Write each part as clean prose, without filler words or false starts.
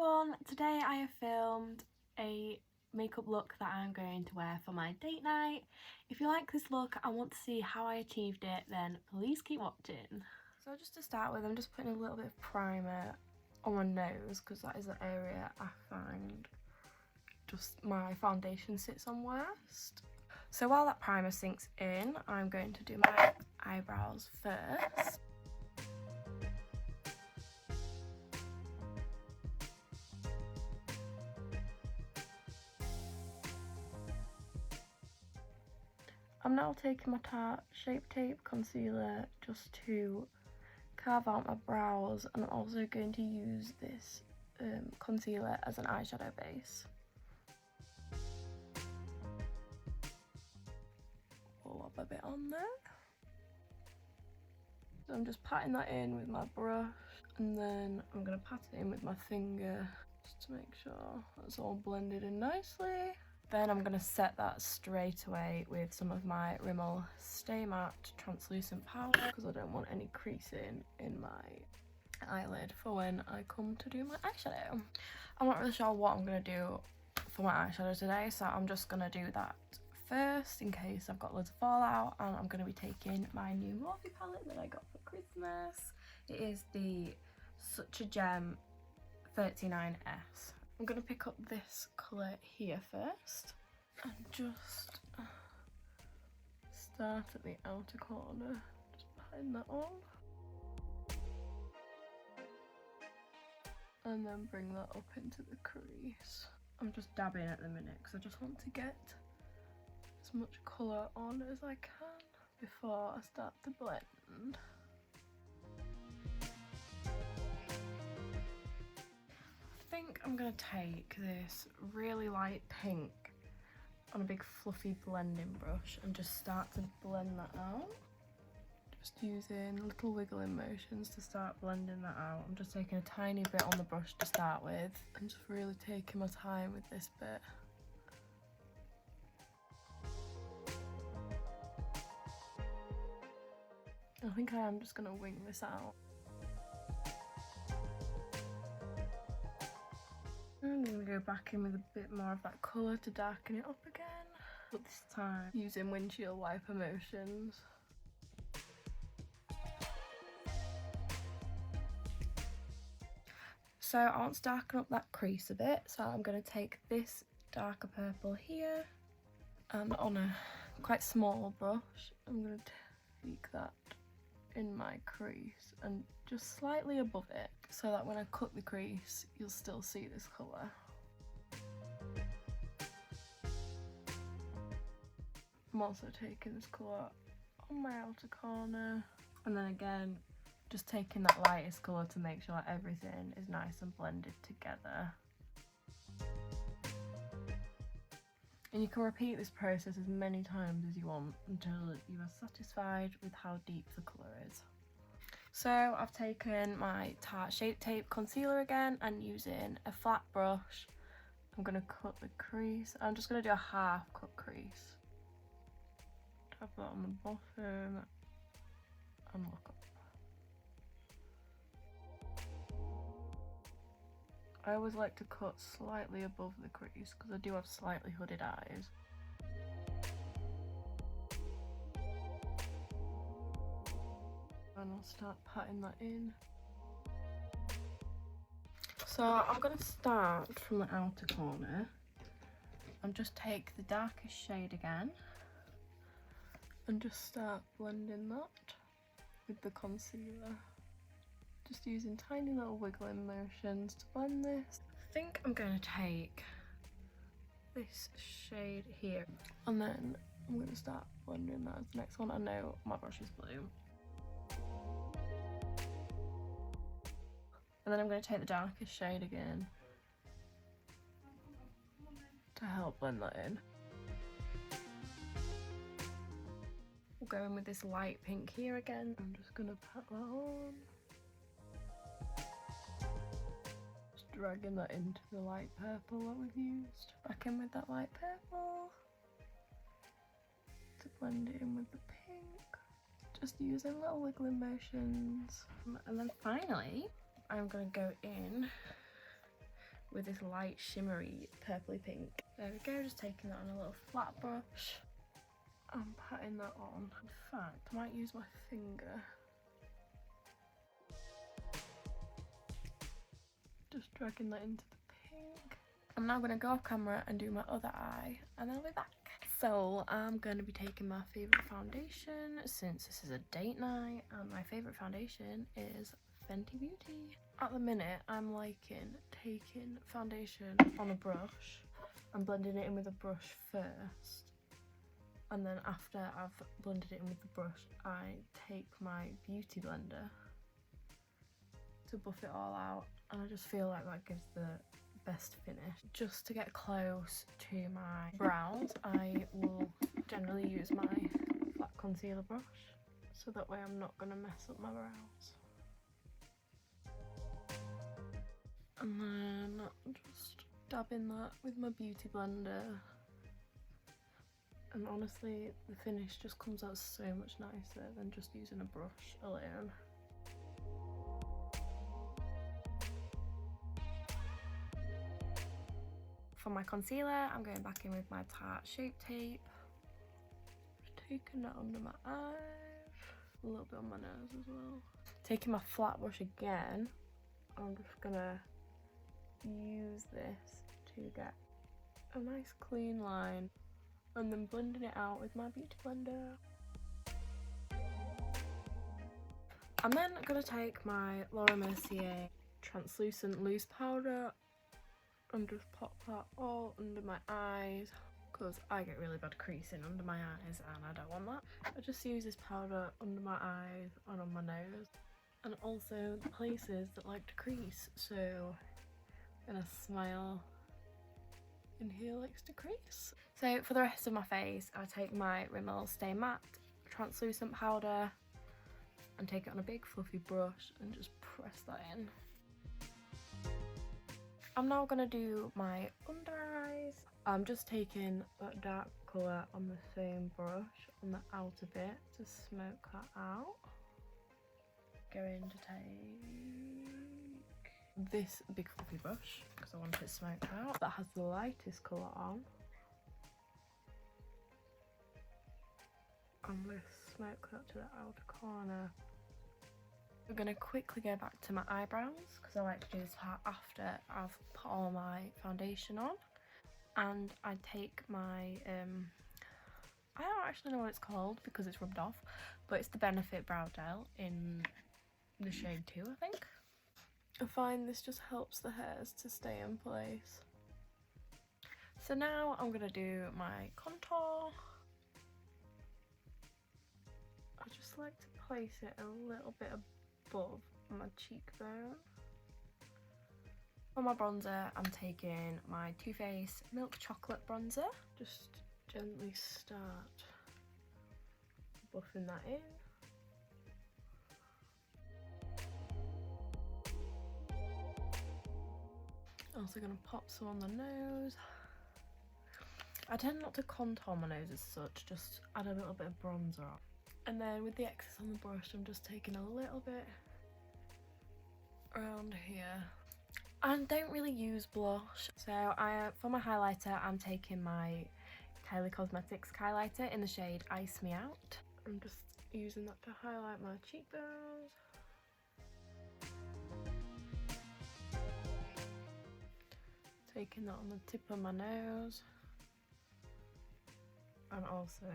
everyone, today I have filmed a makeup look that I'm going to wear for my date night. If you like this look and want to see how I achieved it, then please keep watching. So just to start with, I'm just putting a little bit of primer on my nose because that is the area I find just my foundation sits on worst. So while that primer sinks in, I'm going to do my eyebrows first. I'm now taking my Tarte Shape Tape Concealer just to carve out my brows, and I'm also going to use this concealer as an eyeshadow base. Pull up a bit on there. So I'm just patting that in with my brush, and then I'm going to pat it in with my finger just to make sure that's all blended in nicely. Then I'm going to set that straight away with some of my Rimmel Stay Matte translucent powder because I don't want any creasing in my eyelid for when I come to do my eyeshadow. I'm not really sure what I'm going to do for my eyeshadow today, so I'm just going to do that first in case I've got loads of fallout. And I'm going to be taking my new Morphe palette that I got for Christmas. It is the Such a Gem 39S. I'm going to pick up this colour here first and just start at the outer corner, just patting that on, and then bring that up into the crease. I'm just dabbing at the minute because I just want to get as much colour on as I can before I start to blend. I think I'm going to take this really light pink on a big fluffy blending brush and just start to blend that out. Just using little wiggling motions to start blending that out. I'm just taking a tiny bit on the brush to start with and just really taking my time with this bit. I think I am just going to wing this out. I'm going to go back in with a bit more of that colour to darken it up again, but this time using windshield wiper motions. So I want to darken up that crease a bit, so I'm going to take this darker purple here and on a quite small brush I'm going to take that in my crease and just slightly above it so that when I cut the crease you'll still see this colour. I'm also taking this colour on my outer corner, and then again just taking that lightest colour to make sure everything is nice and blended together. And you can repeat this process as many times as you want until you are satisfied with how deep the colour is. So I've taken my Tarte Shape Tape Concealer again and using a flat brush, I'm going to cut the crease. I'm just going to do a half cut crease. Tap that on the bottom and look up. I always like to cut slightly above the crease because I do have slightly hooded eyes. And I'll start patting that in. So I'm going to start from the outer corner and just take the darkest shade again and just start blending that with the concealer. Just using tiny little wiggling motions to blend this. I think I'm going to take this shade here and then I'm going to start blending that as the next one. I know my brush is blue. And then I'm going to take the darkest shade again to help blend that in. We'll go in with this light pink here again. I'm just going to pat that on. Dragging that into the light purple that we've used. Back in with that light purple to blend it in with the pink. Just using little wiggling motions. And then finally, I'm going to go in with this light shimmery purpley pink. There we go, just taking that on a little flat brush and patting that on. In fact, I might use my finger. Just dragging that into the pink. I'm now going to go off camera and do my other eye, and then I'll be back. So I'm going to be taking my favourite foundation since this is a date night, and my favourite foundation is Fenty Beauty. At the minute I'm liking taking foundation on a brush and blending it in with a brush first, and then after I've blended it in with the brush I take my beauty blender to buff it all out, and I just feel like that gives the best finish. Just to get close to my brows, I will generally use my flat concealer brush, so that way I'm not going to mess up my brows. And then just dabbing that with my beauty blender, and honestly the finish just comes out so much nicer than just using a brush alone. For my concealer, I'm going back in with my Tarte Shape Tape. Just taking that under my eyes, a little bit on my nose as well. Taking my flat brush again, I'm just gonna use this to get a nice clean line, and then blending it out with my beauty blender. I'm then gonna take my Laura Mercier translucent loose powder and just pop that all under my eyes, because I get really bad creasing under my eyes and I don't want that. I just use this powder under my eyes and on my nose, and also the places that like to crease, so I'm gonna smile in here likes to crease. So for the rest of my face, I take my Rimmel Stay Matte translucent powder and take it on a big fluffy brush and just press that in. I'm now going to do my under eyes. I'm just taking that dark colour on the same brush on the outer bit to smoke that out. Going to take this big fluffy brush because I want it smoked out, that has the lightest colour on. I'm going to smoke that to the outer corner. We're going to quickly go back to my eyebrows because I like to do this part after I've put all my foundation on. And I take my, I don't actually know what it's called because it's rubbed off, but it's the Benefit Brow Gel in the shade 2, I think. I find this just helps the hairs to stay in place. So now I'm going to do my contour. I just like to place it a little bit above my cheekbone. For my bronzer, I'm taking my Too Faced Milk Chocolate Bronzer. Just gently start buffing that in. Also going to pop some on the nose. I tend not to contour my nose as such, just add a little bit of bronzer on. And then with the excess on the brush, I'm just taking a little bit around here. I don't really use blush, so for my highlighter, I'm taking my Kylie Cosmetics highlighter in the shade Ice Me Out. I'm just using that to highlight my cheekbones. Taking that on the tip of my nose, and also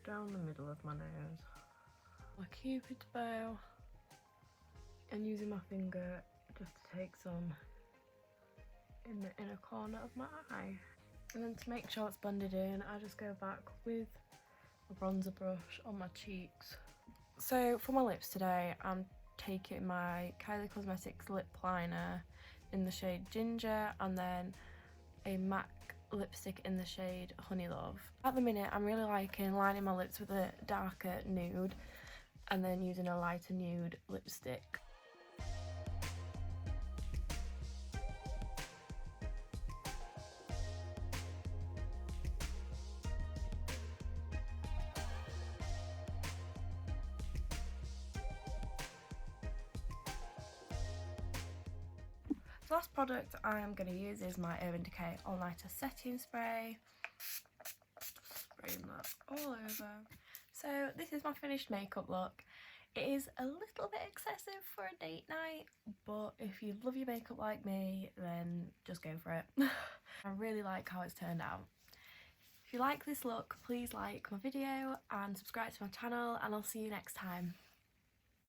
down the middle of my nose. My Cupid's bow, and using my finger just to take some in the inner corner of my eye. And then to make sure it's blended in, I just go back with a bronzer brush on my cheeks. So for my lips today, I'm taking my Kylie Cosmetics lip liner in the shade Ginger, and then a MAC lipstick in the shade Honey Love. At the minute, I'm really liking lining my lips with a darker nude and then using a lighter nude lipstick. The last product I'm going to use is my Urban Decay All Nighter Setting Spray. Spraying that all over. So this is my finished makeup look. It is a little bit excessive for a date night, but if you love your makeup like me, then just go for it. I really like how it's turned out. If you like this look, please like my video and subscribe to my channel, and I'll see you next time.